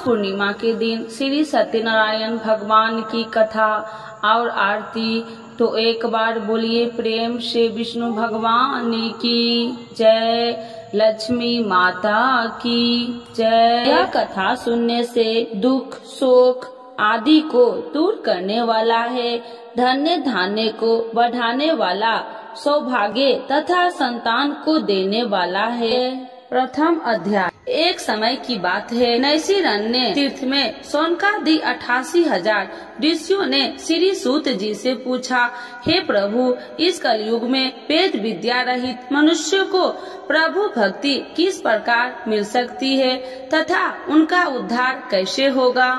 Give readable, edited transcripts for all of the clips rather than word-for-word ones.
पूर्णिमा के दिन श्री सत्यनारायण भगवान की कथा और आरती। तो एक बार बोलिए प्रेम से विष्णु भगवान की जय, लक्ष्मी माता की जय। यह कथा सुनने से दुख शोक आदि को दूर करने वाला है, धन्य धान्य को बढ़ाने वाला, सौभाग्य तथा संतान को देने वाला है। प्रथम अध्याय। एक समय की बात है, नैशिरण्य तीर्थ में सौनकादि 88,000 ऋषियों ने श्री सूत जी से पूछा, हे प्रभु, इस कलयुग में वेद विद्या रहित मनुष्य को प्रभु भक्ति किस प्रकार मिल सकती है तथा उनका उद्धार कैसे होगा।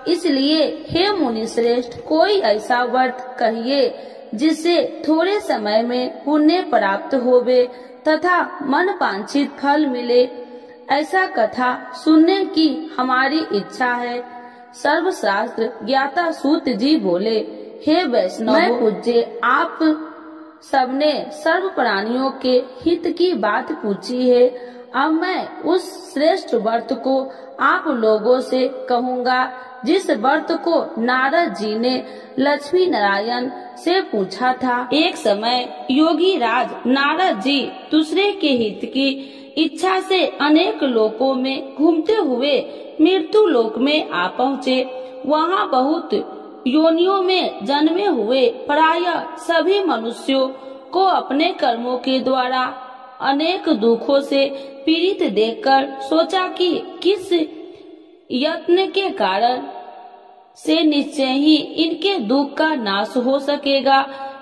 इसलिए हे मुनि श्रेष्ठ, कोई ऐसा व्रत कहिए जिससे थोड़े समय में पुण्य प्राप्त होवे तथा मन वांछित फल मिले। ऐसा कथा सुनने की हमारी इच्छा है। सर्वशास्त्र ज्ञाता सूत जी बोले, हे वैष्णव, मैं पूज्य आप सबने सर्व प्राणियों के हित की बात पूछी है। अब मैं उस श्रेष्ठ व्रत को आप लोगों से कहूँगा जिस व्रत को नारद जी ने लक्ष्मी नारायण से पूछा था। एक समय योगी राज नारद जी दूसरे के हित की इच्छा से अनेक लोकों में घूमते हुए मृत्यु लोक में आ पहुँचे। वहाँ बहुत योनियों में जन्मे हुए प्रायः सभी मनुष्यों को अपने कर्मों के द्वारा अनेक दुखों से पीड़ित देखकर सोचा कि किस यत्न के कारण से निश्चय ही इनके दुख का नाश हो सकेगा।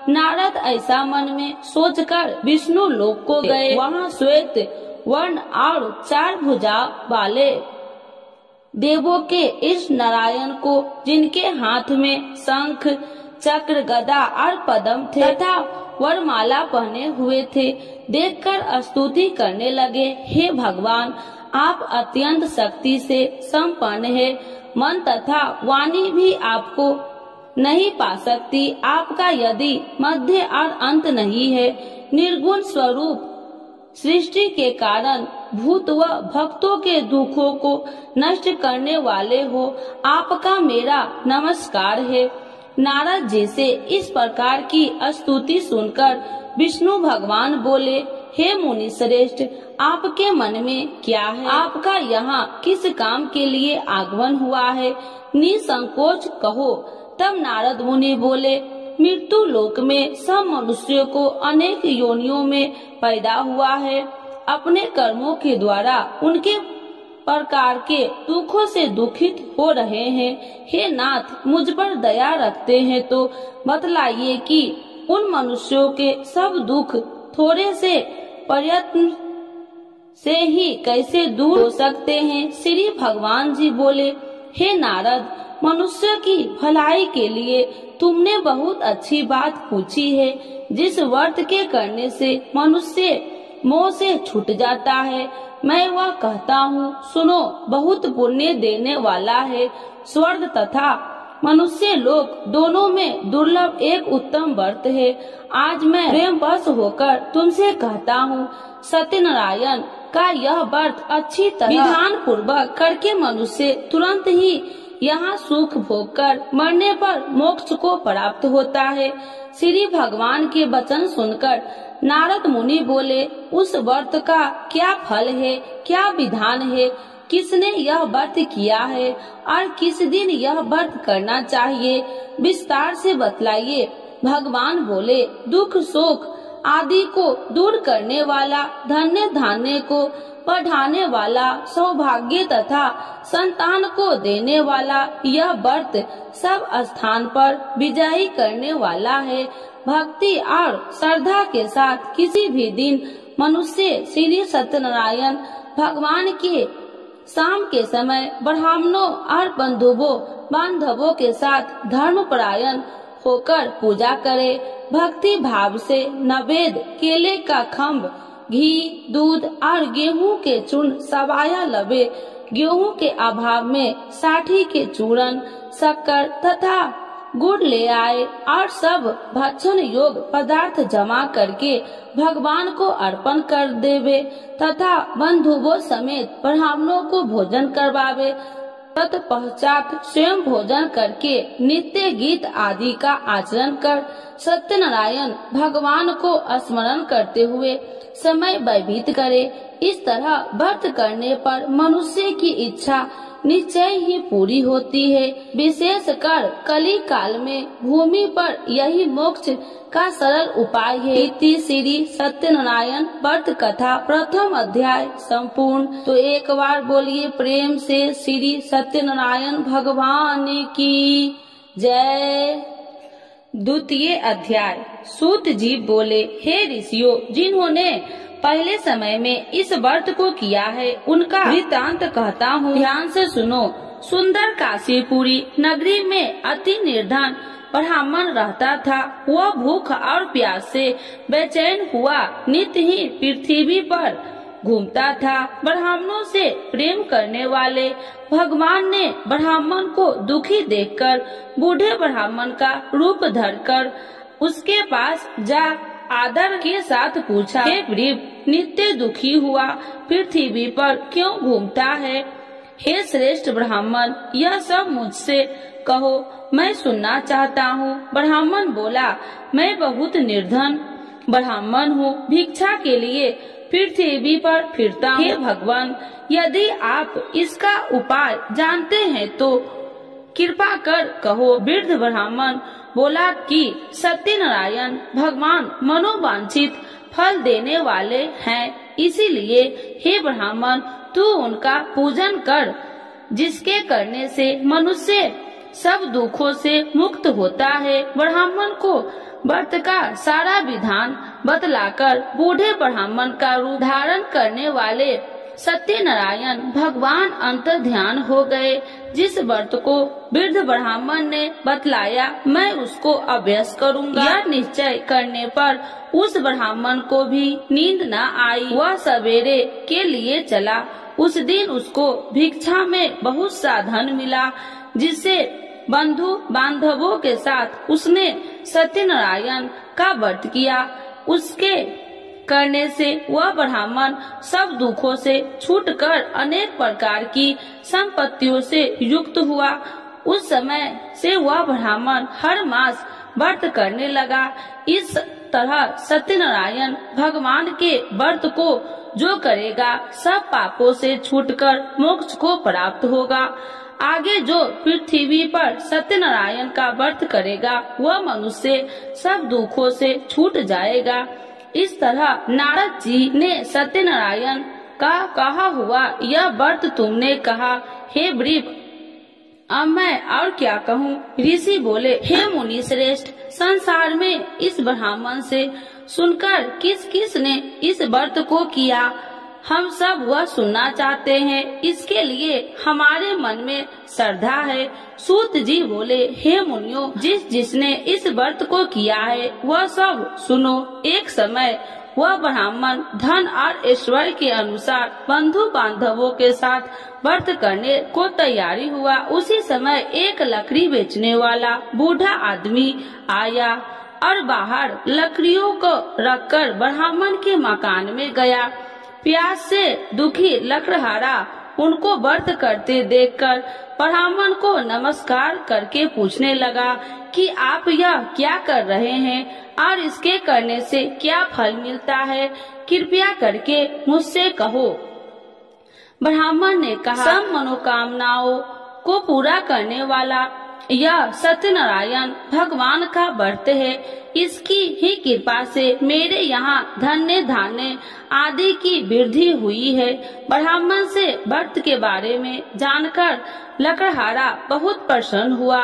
नारद ऐसा मन में सोचकर विष्णु लोक को गए। वहाँ श्वेत वर्ण और 4 भुजा वाले देवों के इस नारायण को, जिनके हाथ में शंख चक्र गदा और पद्म थे तथा वरमाला पहने हुए थे, देखकर स्तुति करने लगे। हे भगवान, आप अत्यंत शक्ति से संपन्न है, मन तथा वाणी भी आपको नहीं पा सकती। आपका यदि मध्य और अंत नहीं है, निर्गुण स्वरूप सृष्टि के कारण भूत व भक्तों के दुखों को नष्ट करने वाले हो, आपका मेरा नमस्कार है। नारद जी से इस प्रकार की स्तुति सुनकर विष्णु भगवान बोले, हे मुनि श्रेष्ठ, आपके मन में क्या है? आपका यहाँ किस काम के लिए आगमन हुआ है? निसंकोच कहो। तब नारद मुनि बोले, मृत्यु लोक में सब मनुष्यों को अनेक योनियों में पैदा हुआ है। अपने कर्मों के द्वारा उनके प्रकार के दुखों से दुखित हो रहे हैं। हे नाथ, मुझ पर दया रखते हैं तो बतलाइए कि उन मनुष्यों के सब दुख थोड़े से प्रयत्न से ही कैसे दूर हो सकते हैं। श्री भगवान जी बोले, हे नारद, मनुष्य की भलाई के लिए तुमने बहुत अच्छी बात पूछी है। जिस व्रत के करने से मनुष्य मोह से छूट जाता है, मैं वह कहता हूँ, सुनो। बहुत पुण्य देने वाला है। स्वर्ग तथा मनुष्य लोक दोनों में दुर्लभ एक उत्तम व्रत है। आज मैं प्रेम वश होकर तुमसे कहता हूँ, सत्यनारायण का यह व्रत अच्छी तरह विधान पूर्वक करके मनुष्य तुरंत ही यहाँ सुख भोग कर मरने पर मोक्ष को प्राप्त होता है। श्री भगवान के वचन सुनकर नारद मुनि बोले, उस व्रत का क्या फल है, क्या विधान है, किसने यह व्रत किया है और किस दिन यह व्रत करना चाहिए, विस्तार से बतलाइए। भगवान बोले, दुख शोक आदि को दूर करने वाला, धन्य धान्य को बढ़ाने वाला, सौभाग्य तथा संतान को देने वाला यह व्रत सब स्थान पर विजयी करने वाला है। भक्ति और श्रद्धा के साथ किसी भी दिन मनुष्य श्री सत्यनारायण भगवान के शाम के समय ब्राह्मणों और बांधवों के साथ धर्मपरायण होकर पूजा करे। भक्ति भाव से नवेद, केले का खम्भ, घी, दूध और गेहूं के चूर्ण सवाया लवे। गेहूं के अभाव में साठी के चूर्ण, शक्कर तथा गुड़ ले आए और सब भक्षण योग पदार्थ जमा करके भगवान को अर्पण कर देवे तथा बंधुओं समेत ब्राह्मणों को भोजन करवावे तत्पश्चात स्वयं भोजन करके नित्य गीत आदि का आचरण कर सत्यनारायण भगवान को स्मरण करते हुए समय व्यतीत करे। इस तरह व्रत करने पर मनुष्य की इच्छा निश्चय ही पूरी होती है। विशेषकर कली काल में भूमि पर यही मोक्ष का सरल उपाय है। इति श्री सत्यनारायण व्रत कथा प्रथम अध्याय संपूर्ण। तो एक बार बोलिए प्रेम से श्री सत्यनारायण भगवान की जय। द्वितीय अध्याय। सूत जी बोले, हे ऋषियों, जिन्होंने पहले समय में इस व्रत को किया है उनका वृत्तांत कहता हूँ, ध्यान से सुनो। सुंदर काशीपुरी नगरी में अति निर्धन ब्राह्मण रहता था। वह भूख और प्यास से बेचैन हुआ नित्य ही पृथ्वी पर घूमता था। ब्राह्मणों से प्रेम करने वाले भगवान ने ब्राह्मण को दुखी देखकर बूढ़े ब्राह्मण का रूप धरकर उसके पास जा आदर के साथ पूछा, हे वृद्ध, नित्य दुखी हुआ पृथ्वी पर क्यों घूमता है? हे श्रेष्ठ ब्राह्मण, यह सब मुझसे कहो, मैं सुनना चाहता हूँ। ब्राह्मण बोला, मैं बहुत निर्धन ब्राह्मण हूँ, भिक्षा के लिए पृथ्वी पर फिरता हूँ। हे भगवान, यदि आप इसका उपाय जानते हैं तो कृपा कर कहो। वृद्ध ब्राह्मण बोला कि सत्यनारायण भगवान मनोवांछित फल देने वाले हैं, इसीलिए हे ब्राह्मण, तू उनका पूजन कर, जिसके करने से मनुष्य सब दुखों से मुक्त होता है। ब्राह्मण को व्रत का सारा विधान बतलाकर बूढ़े ब्राह्मण का रूप धारण करने वाले सत्यनारायण भगवान अंतर ध्यान हो गए। जिस व्रत को वृद्ध ब्राह्मण ने बतलाया, मैं उसको अभ्यास करूंगा। यह निश्चय करने पर उस ब्राह्मण को भी नींद न आई। वह सवेरे के लिए चला। उस दिन उसको भिक्षा में बहुत सा धन मिला, जिससे बंधु बांधवों के साथ उसने सत्यनारायण का व्रत किया। उसके करने से वह ब्राह्मण सब दुखों से छूटकर अनेक प्रकार की संपत्तियों से युक्त हुआ। उस समय से वह ब्राह्मण हर मास व्रत करने लगा। इस तरह सत्यनारायण भगवान के व्रत को जो करेगा सब पापों से छूटकर मोक्ष को प्राप्त होगा। आगे जो पृथ्वी पर सत्यनारायण का व्रत करेगा वह मनुष्य सब दुखों से छूट जाएगा। इस तरह नारद जी ने सत्यनारायण का कहा हुआ यह व्रत तुमने कहा, हे वृद्ध, अब मैं और क्या कहूँ? ऋषि बोले, हे मुनि श्रेष्ठ, संसार में इस ब्राह्मण से सुनकर किस किस ने इस व्रत को किया, हम सब वह सुनना चाहते हैं। इसके लिए हमारे मन में श्रद्धा है। सूत जी बोले, हे मुनियों, जिसने इस व्रत को किया है वह सब सुनो। एक समय वह ब्राह्मण धन और ऐश्वर्य के अनुसार बंधु बांधवों के साथ व्रत करने को तैयारी हुआ। उसी समय एक लकड़ी बेचने वाला बूढ़ा आदमी आया और बाहर लकड़ियों को रखकर ब्राह्मण के मकान में गया। प्यास से दुखी लकड़हारा उनको व्रत करते देखकर ब्राह्मण को नमस्कार करके पूछने लगा कि आप यह क्या कर रहे हैं और इसके करने से क्या फल मिलता है, कृपया करके मुझसे कहो। ब्राह्मण ने कहा, सब मनोकामनाओं को पूरा करने वाला यह सत्यनारायण भगवान का व्रत है। इसकी ही कृपा से मेरे यहाँ धन्य धान्य आदि की वृद्धि हुई है। ब्राह्मण से व्रत के बारे में जानकर लकड़हारा बहुत प्रसन्न हुआ।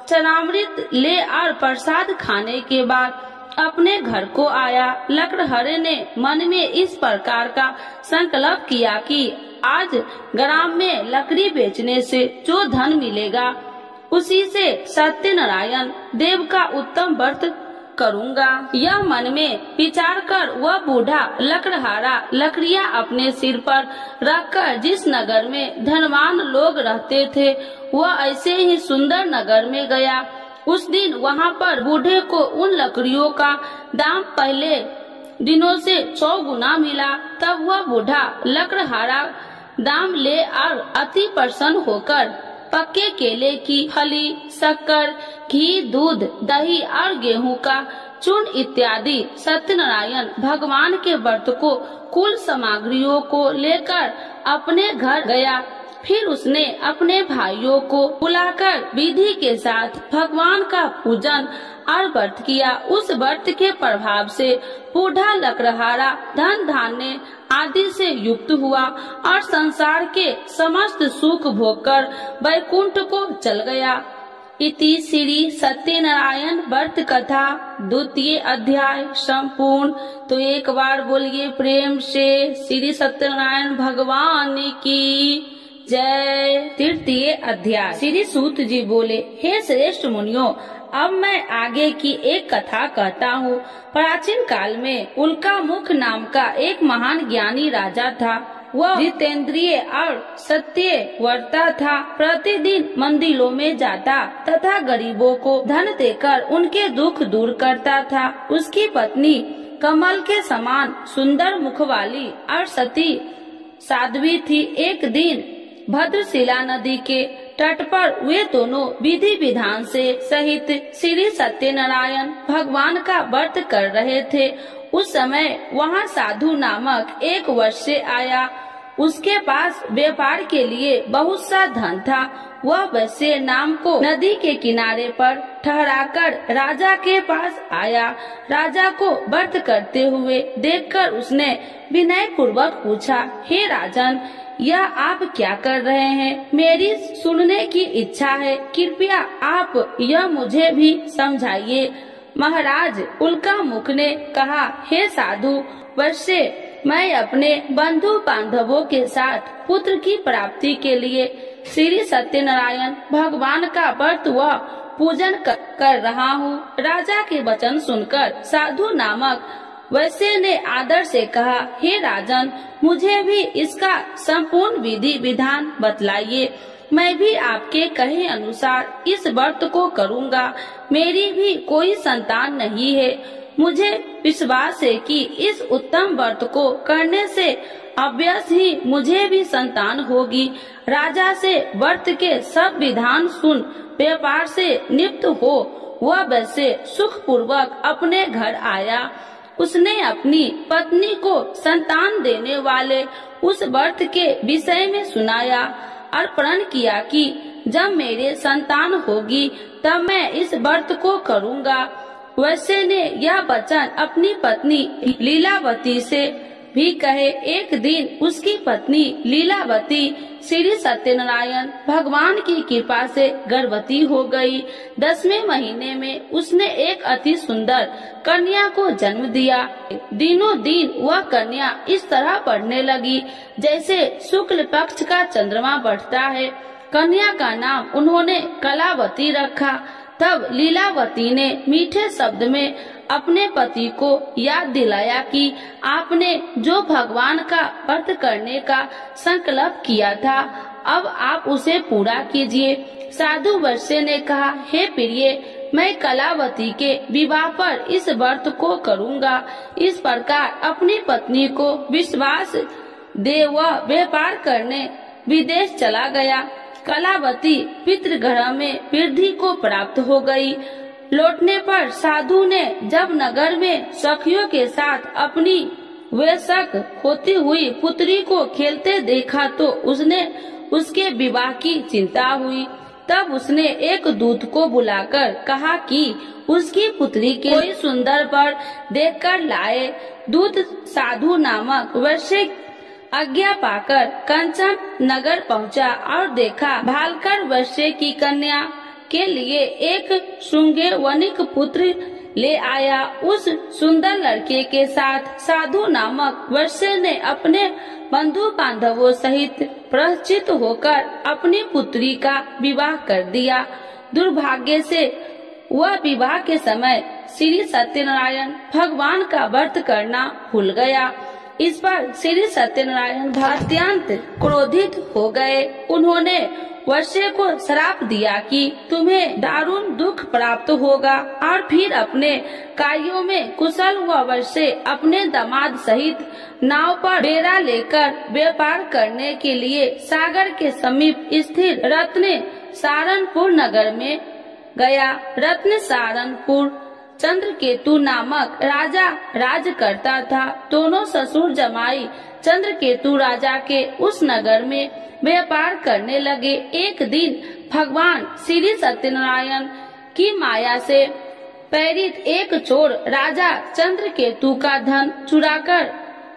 चरणामृत ले और प्रसाद खाने के बाद अपने घर को आया। लकड़हारे ने मन में इस प्रकार का संकल्प किया कि आज ग्राम में लकड़ी बेचने से जो धन मिलेगा उसी से सत्यनारायण देव का उत्तम व्रत करूंगा। यह मन में विचार कर वह बूढ़ा लकड़हारा लकड़ियां अपने सिर पर रखकर जिस नगर में धनवान लोग रहते थे वह ऐसे ही सुंदर नगर में गया। उस दिन वहां पर बूढ़े को उन लकड़ियों का दाम पहले दिनों से 100 गुना मिला। तब वह बूढ़ा लकड़हारा दाम ले और अति प्रसन्न होकर पक्के केले की फली, शक्कर, घी, दूध, दही और गेहूं का चूर्ण इत्यादि सत्यनारायण भगवान के व्रत को कुल सामग्रियों को लेकर अपने घर गया। फिर उसने अपने भाइयों को बुलाकर विधि के साथ भगवान का पूजन और व्रत किया। उस व्रत के प्रभाव से बूढ़ा लकड़हारा धन धान्य आदि से युक्त हुआ और संसार के समस्त सुख भोगकर वैकुंठ को चल गया। इति श्री सत्यनारायण व्रत कथा 2य अध्याय संपूर्ण। तो एक बार बोलिए प्रेम से श्री सत्यनारायण भगवान की जय। 3य अध्याय। श्री सूत जी बोले, हे श्रेष्ठ मुनियों, अब मैं आगे की एक कथा कहता हूँ। प्राचीन काल में उल्कामुख नाम का एक महान ज्ञानी राजा था। वह जितेंद्रिय और सत्यव्रता था। प्रतिदिन मंदिरों में जाता तथा गरीबों को धन देकर उनके दुख दूर करता था। उसकी पत्नी कमल के समान सुंदर मुख वाली और सती साध्वी थी। एक दिन भद्रशिला नदी के तट पर वे दोनों विधि विधान से सहित श्री सत्यनारायण भगवान का व्रत कर रहे थे। उस समय वहाँ साधु नामक एक वैश्य आया। उसके पास व्यापार के लिए बहुत सा धन था। वह वैश्य नाम को नदी के किनारे पर ठहराकर राजा के पास आया। राजा को व्रत करते हुए देखकर उसने विनय पूर्वक पूछा, हे राजन, यह आप क्या कर रहे हैं? मेरी सुनने की इच्छा है, कृपया आप यह मुझे भी समझाइए। महाराज उल्कामुख ने कहा, हे साधु वैश्य, मैं अपने बंधु बांधवों के साथ पुत्र की प्राप्ति के लिए श्री सत्यनारायण भगवान का व्रत व पूजन कर रहा हूँ। राजा के वचन सुनकर साधु नामक वैश्य ने आदर से कहा, हे राजन, मुझे भी इसका संपूर्ण विधि विधान बतलाइए। मैं भी आपके कहे अनुसार इस व्रत को करूँगा। मेरी भी कोई संतान नहीं है। मुझे विश्वास है कि इस उत्तम व्रत को करने से अवश्य ही मुझे भी संतान होगी। राजा से व्रत के सब विधान सुन व्यापार से निवृत्त हो वह वैसे सुख पूर्वक अपने घर आया। उसने अपनी पत्नी को संतान देने वाले उस व्रत के विषय में सुनाया और प्रण किया कि जब मेरे संतान होगी तब मैं इस व्रत को करूँगा। वैश्य ने यह वचन अपनी पत्नी लीलावती से भी कहे। एक दिन उसकी पत्नी लीलावती श्री सत्यनारायण भगवान की कृपा से गर्भवती हो गई। 10वें महीने में उसने एक अति सुंदर कन्या को जन्म दिया। दिनों दिन वह कन्या इस तरह बढ़ने लगी जैसे शुक्ल पक्ष का चंद्रमा बढ़ता है। कन्या का नाम उन्होंने कलावती रखा। तब लीलावती ने मीठे शब्द में अपने पति को याद दिलाया कि आपने जो भगवान का व्रत करने का संकल्प किया था, अब आप उसे पूरा कीजिए। साधु वैश्य ने कहा, हे प्रिय, मैं कलावती के विवाह पर इस व्रत को करूँगा। इस प्रकार अपनी पत्नी को विश्वास दे वह व्यापार करने विदेश चला गया। कलावती पितृगृह में वृद्धि को प्राप्त हो गई। लौटने पर साधु ने जब नगर में सखियों के साथ अपनी वयस्क होती हुई पुत्री को खेलते देखा तो उसने उसके विवाह की चिंता हुई। तब उसने एक दूत को बुलाकर कहा कि उसकी पुत्री के कोई सुंदर वर देखकर लाए। दूत साधु नामक वैश्य आज्ञा पाकर कंचन नगर पहुंचा और देखा भालकर वैश्य की कन्या के लिए एक श्रृंगे वनिक पुत्र ले आया। उस सुंदर लड़के के साथ साधु नामक वैश्य ने अपने बंधु बांधवों सहित प्रचित होकर अपनी पुत्री का विवाह कर दिया। दुर्भाग्य से वह विवाह के समय श्री सत्यनारायण भगवान का व्रत करना भूल गया। इस पर श्री सत्यनारायण अत्यंत क्रोधित हो गए। उन्होंने वैश्य को श्राप दिया कि तुम्हें दारुण दुख प्राप्त होगा और फिर अपने कार्यों में कुशल हुआ वैश्य अपने दामाद सहित नाव पर डेरा लेकर व्यापार करने के लिए सागर के समीप स्थिर रत्न सारनपुर नगर में गया। रत्न सारनपुर चंद्रकेतु नामक राजा राज करता था। दोनों ससुर जमाई चंद्रकेतु राजा के उस नगर में व्यापार करने लगे। एक दिन भगवान श्री सत्यनारायण की माया से प्रेरित एक चोर राजा चंद्रकेतु का धन चुराकर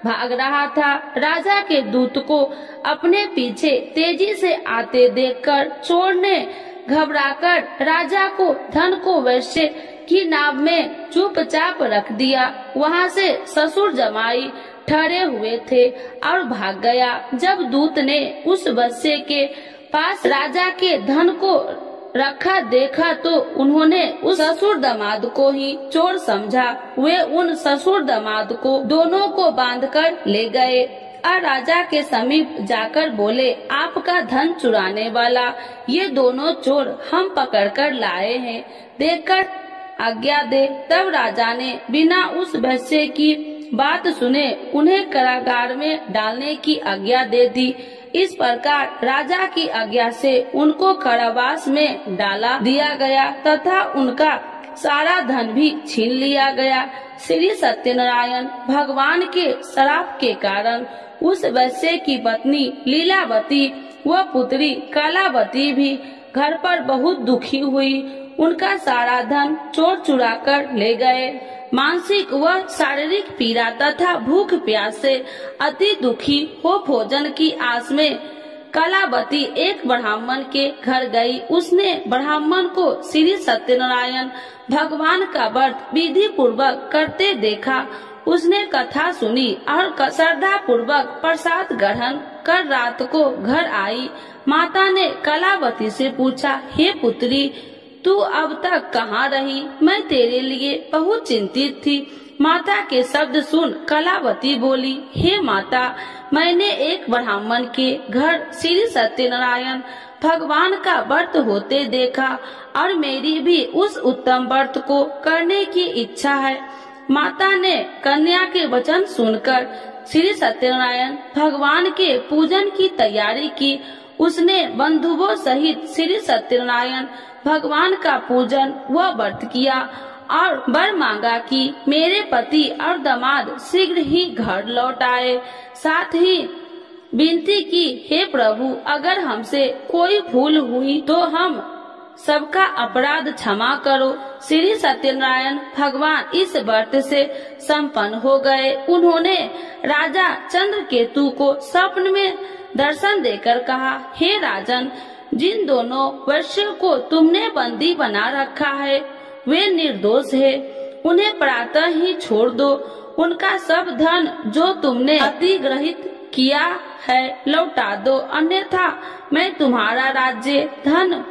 भाग रहा था। राजा के दूत को अपने पीछे तेजी से आते देखकर चोर ने घबराकर राजा को धन को वैश्य की नाव में चुपचाप रख दिया। वहाँ से ससुर जमाई ठहरे हुए थे और भाग गया। जब दूत ने उस वैश्य के पास राजा के धन को रखा देखा तो उन्होंने उस ससुर दामाद को ही चोर समझा। वे उन ससुर दामाद को दोनों को बांधकर ले गए और राजा के समीप जाकर बोले, आपका धन चुराने वाला ये दोनों चोर हम पकड़कर लाए हैं, देखकर आज्ञा दे। तब राजा ने बिना उस वैश्य की बात सुने उन्हें कारागार में डालने की आज्ञा दे दी। इस प्रकार राजा की आज्ञा से उनको कारावास में डाला दिया गया तथा उनका सारा धन भी छीन लिया गया। श्री सत्यनारायण भगवान के श्राप के कारण उस वैश्य की पत्नी लीलावती व पुत्री कलावती भी घर पर बहुत दुखी हुई। उनका सारा धन चोर चुरा कर ले गए। मानसिक व शारीरिक पीड़ा तथा भूख प्यास से अति दुखी हो भोजन की आस में कलावती एक ब्राह्मण के घर गई। उसने ब्राह्मण को श्री सत्यनारायण भगवान का व्रत विधि पूर्वक करते देखा। उसने कथा सुनी और श्रद्धा पूर्वक प्रसाद ग्रहण कर रात को घर आई। माता ने कलावती से पूछा, हे पुत्री, तू अब तक कहाँ रही? मैं तेरे लिए बहुत चिंतित थी। माता के शब्द सुन कलावती बोली, हे माता, मैंने एक ब्राह्मण के घर श्री सत्यनारायण भगवान का व्रत होते देखा और मेरी भी उस उत्तम व्रत को करने की इच्छा है। माता ने कन्या के वचन सुनकर श्री सत्यनारायण भगवान के पूजन की तैयारी की। उसने बंधुओं सहित श्री सत्यनारायण भगवान का पूजन व व्रत किया और वर मांगा कि मेरे पति और दामाद शीघ्र ही घर लौट आए। साथ ही विनती की, हे प्रभु, अगर हमसे कोई भूल हुई तो हम सबका अपराध क्षमा करो। श्री सत्यनारायण भगवान इस व्रत से संपन्न हो गए। उन्होंने राजा चंद्रकेतु को स्वप्न में दर्शन देकर कहा, हे राजन, जिन दोनों वैश्यों को तुमने बंदी बना रखा है वे निर्दोष है। उन्हें प्रातः ही छोड़ दो। उनका सब धन जो तुमने अधिग्रहित किया है लौटा दो, अन्यथा मैं तुम्हारा राज्य, धन,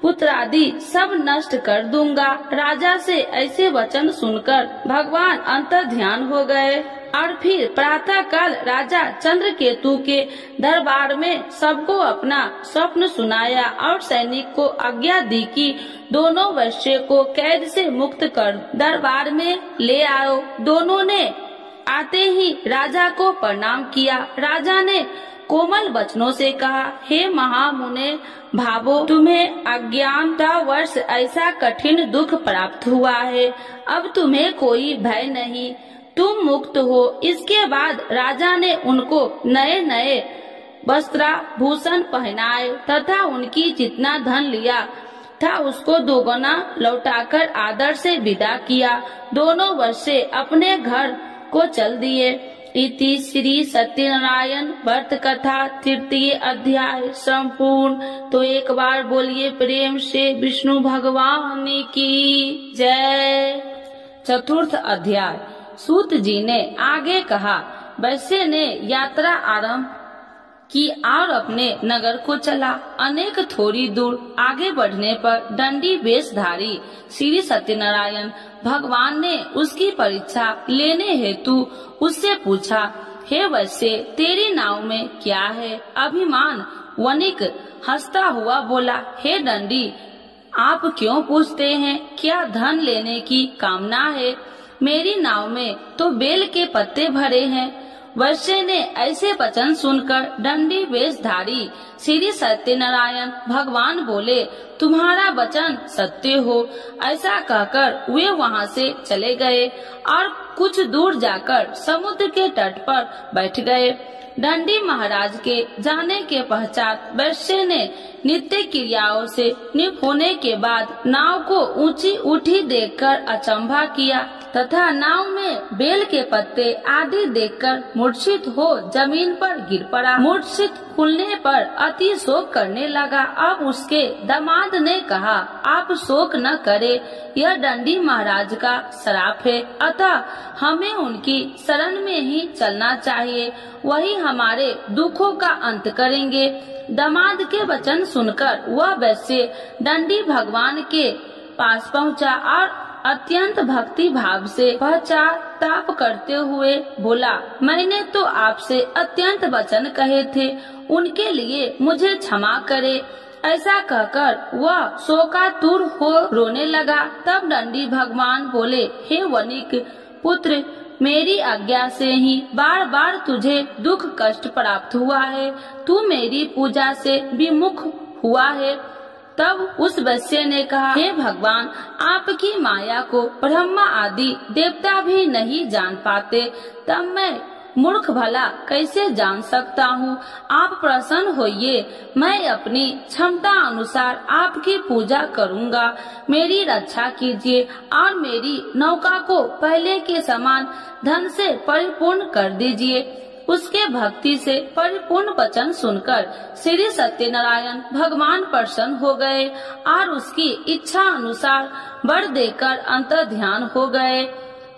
पुत्र आदि सब नष्ट कर दूंगा। राजा से ऐसे वचन सुनकर भगवान अंतर्ध्यान हो गए और फिर प्रातः काल राजा चंद्रकेतु के दरबार में सबको अपना स्वप्न सुनाया और सैनिक को आज्ञा दी कि दोनों वैश्य को कैद से मुक्त कर दरबार में ले आओ। दोनों ने आते ही राजा को प्रणाम किया। राजा ने कोमल वचनों से कहा, हे महामुने भावो, तुम्हें अज्ञानतावश ऐसा कठिन दुख प्राप्त हुआ है। अब तुम्हें कोई भय नहीं, तुम मुक्त हो। इसके बाद राजा ने उनको नए नए वस्त्राभूषण पहनाए तथा उनकी जितना धन लिया था उसको दोगुना लौटाकर आदर से विदा किया। दोनों वैश्य अपने घर को चल दिए। इति श्री सत्यनारायण व्रत कथा तृतीय अध्याय संपूर्ण। तो एक बार बोलिए प्रेम से विष्णु भगवान की जय। चतुर्थ अध्याय। सूत जी ने आगे कहा, वैश्य ने यात्रा आरंभ की और अपने नगर को चला। अनेक थोड़ी दूर आगे बढ़ने पर दंडी वेशधारी श्री सत्यनारायण भगवान ने उसकी परीक्षा लेने हेतु उससे पूछा, हे वैश्य, तेरी नाव में क्या है? अभिमान वणिक हंसता हुआ बोला, हे दंडी, आप क्यों पूछते हैं? क्या धन लेने की कामना है? मेरी नाव में तो बेल के पत्ते भरे हैं, वैश्य ने ऐसे वचन सुनकर दंडी वेशधारी श्री सत्यनारायण भगवान बोले, तुम्हारा वचन सत्य हो। ऐसा कहकर वे वहाँ से चले गए और कुछ दूर जाकर समुद्र के तट पर बैठ गए। दंडी महाराज के जाने के पश्चात वैश्य ने नित्य क्रियाओं से निपुण होने के बाद नाव को ऊंची उठी देखकर अचंभा किया तथा नाव में बेल के पत्ते आदि देखकर मूर्छित हो जमीन पर गिर पड़ा। मूर्छित खुलने पर अति शोक करने लगा। अब उसके दामाद ने कहा, आप शोक न करे, यह दंडी महाराज का श्राप है, अतः हमें उनकी शरण में ही चलना चाहिए, वही हमारे दुखों का अंत करेंगे। दामाद के वचन सुनकर वह वैश्य दंडी भगवान के पास पहुंचा और अत्यंत भक्ति भाव से पश्चाताप करते हुए बोला, मैंने तो आपसे अत्यंत वचन कहे थे, उनके लिए मुझे क्षमा करे। ऐसा कहकर वह शोकातुर हो रोने लगा। तब दंडी भगवान बोले, हे वनिक पुत्र, मेरी आज्ञा से ही बार बार तुझे दुख कष्ट प्राप्त हुआ है, तू मेरी पूजा से विमुख हुआ है। तब उस वैश्य ने कहा, हे भगवान, आपकी माया को ब्रह्मा आदि देवता भी नहीं जान पाते, तब मैं मूर्ख भला कैसे जान सकता हूँ। आप प्रसन्न होइए, मैं अपनी क्षमता अनुसार आपकी पूजा करूँगा। मेरी रक्षा कीजिए और मेरी नौका को पहले के समान धन से परिपूर्ण कर दीजिए। उसके भक्ति से परिपूर्ण वचन सुनकर श्री सत्यनारायण भगवान प्रसन्न हो गए और उसकी इच्छा अनुसार वर देकर अंतर्ध्यान हो गए।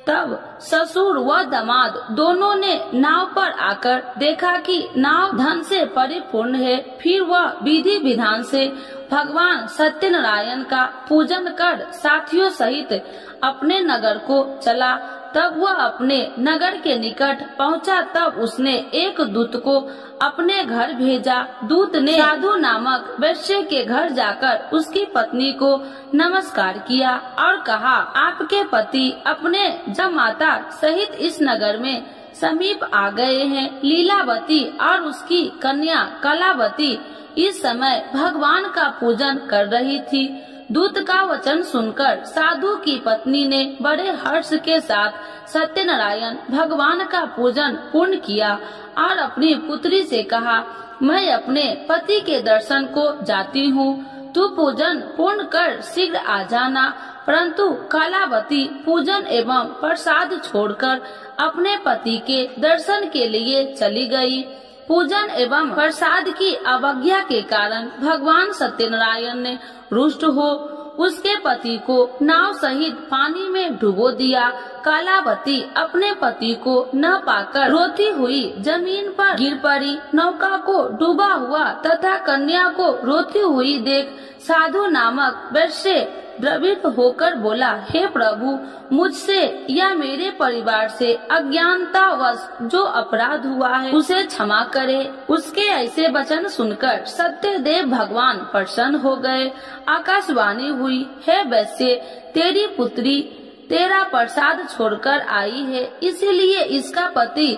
तब ससुर व दामाद दोनों ने नाव पर आकर देखा कि नाव धन से परिपूर्ण है। फिर वह विधि विधान से भगवान सत्यनारायण का पूजन कर साथियों सहित अपने नगर को चला। तब वह अपने नगर के निकट पहुंचा। तब उसने एक दूत को अपने घर भेजा। दूत ने साधु नामक वैश्य के घर जाकर उसकी पत्नी को नमस्कार किया और कहा, आपके पति अपने जमाता सहित इस नगर में समीप आ गए हैं। लीलावती और उसकी कन्या कलावती इस समय भगवान का पूजन कर रही थी। दूत का वचन सुनकर साधु की पत्नी ने बड़े हर्ष के साथ सत्यनारायण भगवान का पूजन पूर्ण किया और अपनी पुत्री से कहा, मैं अपने पति के दर्शन को जाती हूँ, तू पूजन पूर्ण कर शीघ्र आ जाना। परंतु कलावती पूजन एवं प्रसाद छोड़कर अपने पति के दर्शन के लिए चली गई। पूजन एवं प्रसाद की अवज्ञा के कारण भगवान सत्यनारायण ने रुष्ट हो उसके पति को नाव सहित पानी में डुबो दिया। कलावती अपने पति को न पाकर रोती हुई जमीन पर गिर पड़ी। नौका को डूबा हुआ तथा कन्या को रोती हुई देख साधु नामक वैश्य द्रवित होकर बोला, हे प्रभु, मुझसे या मेरे परिवार से अज्ञानतावश जो अपराध हुआ है उसे क्षमा करे। उसके ऐसे वचन सुनकर सत्यदेव भगवान प्रसन्न हो गए। आकाशवाणी हुई, हे वैश्य, तेरी पुत्री तेरा प्रसाद छोड़कर आई है, इसीलिए इसका पति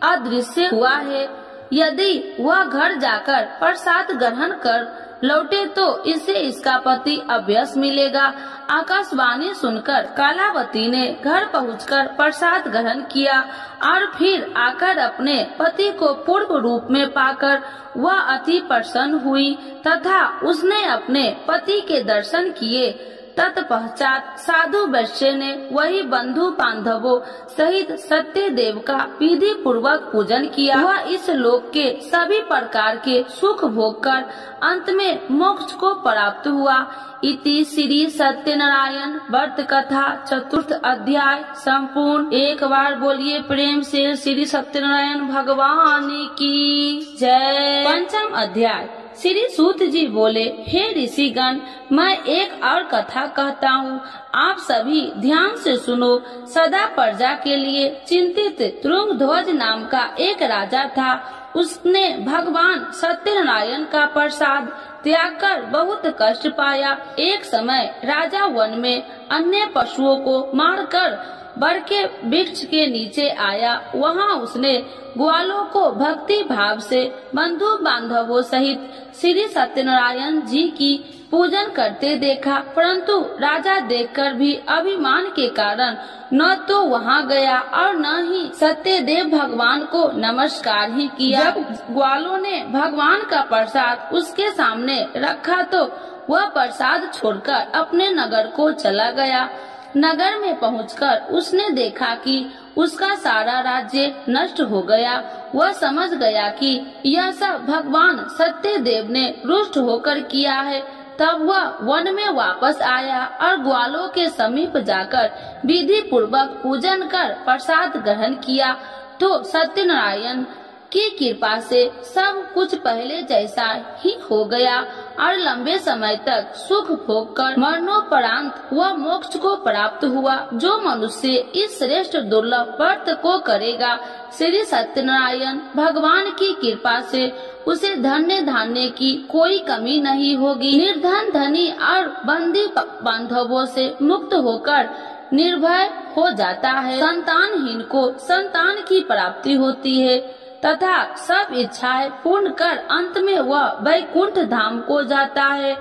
अदृश्य हुआ है। यदि वह घर जाकर प्रसाद ग्रहण कर लौटे तो इसे इसका पति अवश्य मिलेगा। आकाशवाणी सुनकर कलावती ने घर पहुंचकर प्रसाद ग्रहण किया और फिर आकर अपने पति को पूर्व रूप में पाकर वह अति प्रसन्न हुई तथा उसने अपने पति के दर्शन किए। तत्पश्चात साधु वैश्य ने वही बंधु बांधवों सहित सत्य देव का विधि पूर्वक पूजन किया। वह इस लोक के सभी प्रकार के सुख भोग कर अंत में मोक्ष को प्राप्त हुआ। इति श्री सत्यनारायण व्रत कथा चतुर्थ अध्याय संपूर्ण। एक बार बोलिए प्रेम से श्री सत्यनारायण भगवान की जय। पंचम अध्याय। श्री सूत जी बोले, हे ऋषिगण, मैं एक और कथा कहता हूँ, आप सभी ध्यान से सुनो। सदा प्रजा के लिए चिंतित तुंगध्वज नाम का एक राजा था। उसने भगवान सत्यनारायण का प्रसाद त्याग कर बहुत कष्ट पाया। एक समय राजा वन में अन्य पशुओं को मारकर बर के वृक्ष के नीचे आया। वहाँ उसने ग्वालों को भक्ति भाव से बंधु बांधवों सहित श्री सत्यनारायण जी की पूजन करते देखा, परंतु राजा देखकर भी अभिमान के कारण न तो वहाँ गया और न ही सत्यदेव भगवान को नमस्कार ही किया। जब ग्वालों ने भगवान का प्रसाद उसके सामने रखा तो वह प्रसाद छोड़कर अपने नगर को चला गया। नगर में पहुंचकर उसने देखा कि उसका सारा राज्य नष्ट हो गया। वह समझ गया कि यह सब भगवान सत्यदेव ने रुष्ट होकर किया है। तब वह वन में वापस आया और ग्वालों के समीप जाकर विधि पूर्वक पूजन कर प्रसाद ग्रहण किया तो सत्यनारायण की कृपा से सब कुछ पहले जैसा ही हो गया और लंबे समय तक सुख भोग कर मरणोपरांत वह मोक्ष को प्राप्त हुआ। जो मनुष्य इस श्रेष्ठ दुर्लभ व्रत को करेगा, श्री सत्यनारायण भगवान की कृपा से उसे धन्य धान्य की कोई कमी नहीं होगी। निर्धन धनी और बंदी बांधवों से मुक्त होकर निर्भय हो जाता है। संतानहीन को संतान की प्राप्ति होती है तथा सब इच्छाएं पूर्ण कर अंत में वह वैकुंठ धाम को जाता है।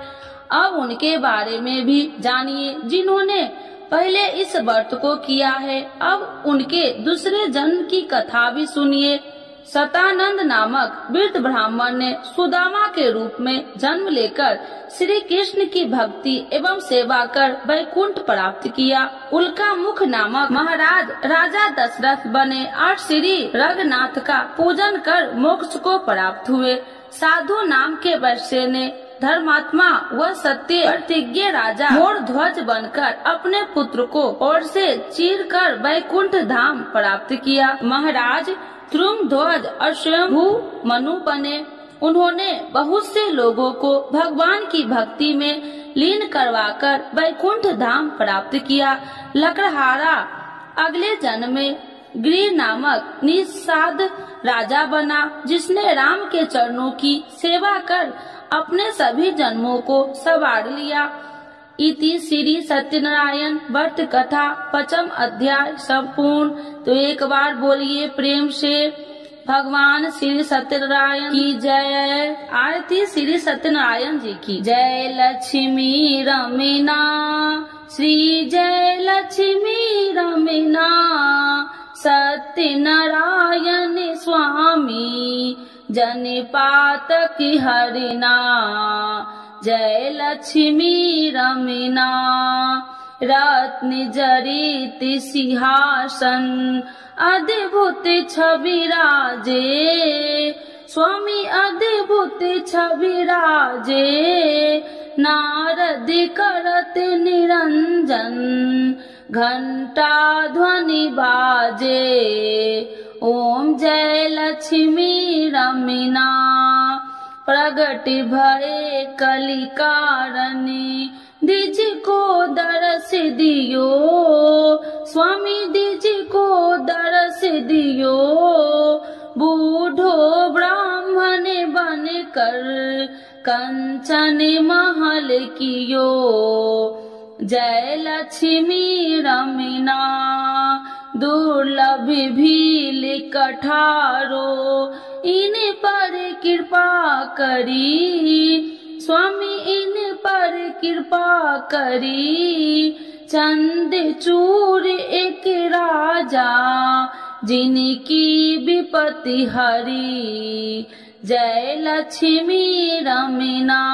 अब उनके बारे में भी जानिए जिन्होंने पहले इस व्रत को किया है। अब उनके दूसरे जन्म की कथा भी सुनिए। सतानंद नामक वृद्ध ब्राह्मण ने सुदामा के रूप में जन्म लेकर श्री कृष्ण की भक्ति एवं सेवा कर वैकुंठ प्राप्त किया। उल्का मुख नामक महाराज राजा दशरथ बने और श्री रघुनाथ का पूजन कर मोक्ष को प्राप्त हुए। साधु नाम के वैश्य ने धर्मात्मा व सत्य प्रतिज्ञ राजा मोर ध्वज बनकर अपने पुत्र को और से चीर कर वैकुंठ धाम प्राप्त किया। महाराज ध्रुमध्वज और स्वयंभू मनु बने। उन्होंने बहुत से लोगों को भगवान की भक्ति में लीन करवाकर वैकुंठ धाम प्राप्त किया। लकड़हारा अगले जन्म में गिरि नामक निषाद राजा बना, जिसने राम के चरणों की सेवा कर अपने सभी जन्मों को संवार लिया। इति श्री सत्यनारायण व्रत कथा 5वां अध्याय संपूर्ण। तो एक बार बोलिए प्रेम से भगवान श्री सत्यनारायण की जय। आरती श्री सत्यनारायण जी की जय। लक्ष्मी रमीना श्री जय लक्ष्मी रमीना सत्यनारायण स्वामी जनिपात की हरिना। जय लक्ष्मी रमीना रत्न जरित सिंहासन अद्भुत छवि राजे स्वामी अद्भुत छवि राजे। नारद करत निरंजन घंटा ध्वनि बाजे। ओम जय लक्ष्मी रमीना प्रगट भये कलिकारणी दिज को दरस दियो स्वामी दिज को दरस दियो। बूढ़ो ब्राह्मण बन कर कंचन महल कियो। जय लक्ष्मी रमीना दुर्लभ भील कठारो इन पर कृपा करी स्वामी इन पर कृपा करी। चंद चूर एक राजा जिनकी विपत्ति हरी। जय लक्ष्मी रमीना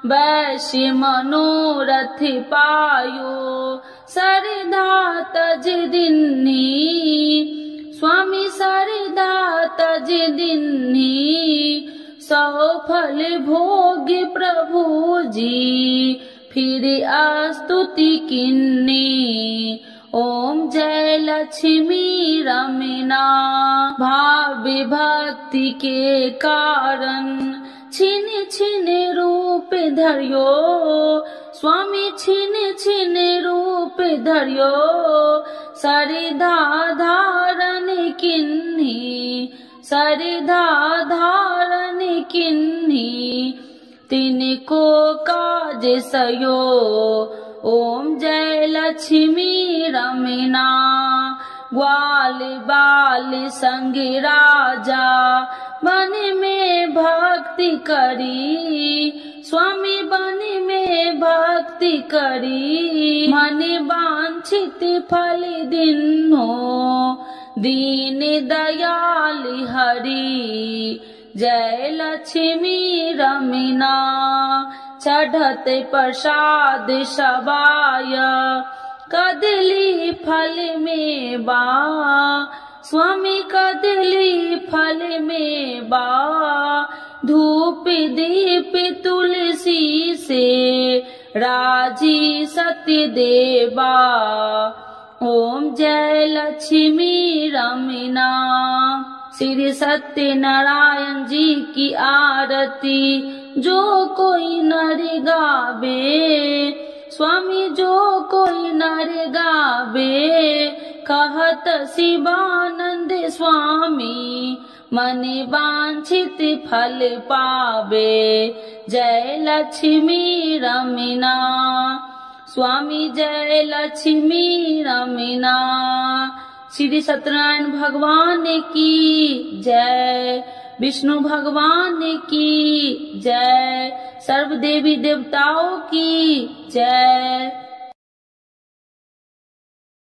वैश्य मनोरथ पायो सरदा तज दिन्नी स्वामी सरदा तज दिन्नी। सफल भोग प्रभु जी फिर स्तुति किन्नी। ओम जय लक्ष्मी रमीना भाव विभक्ति के कारण छिन छिन रूप धरियो स्वामी छिन छिन रूप धरियो। सरिधा धारण किन्ही सरिधा धारण किन्ही। तिनको काज सयो ओम जय लक्ष्मी रमीना ग्वाल बाल संग राजा बन में भक्ति करी स्वामी बन में भक्ति करी मन वांछित फल दिन्नो दीन दयाल हरि जय लक्ष्मी रमीना चढ़त प्रसाद सबाय कदली फल में बा स्वामी कदली फल में बा धूप दीप तुलसी से राजी सत्य देवा ओम जय लक्ष्मी रमीना। श्री सत्यनारायण जी की आरती जो कोई नर गावे स्वामी जो कोई नर गावे कहत शिवानंद स्वामी मन वांछित फल पावे जय लक्ष्मी रमीना स्वामी जय लक्ष्मी रमीना। श्री सत्यनारायण भगवान की जय विष्णु भगवान की जय सर्व देवी देवताओं की जय।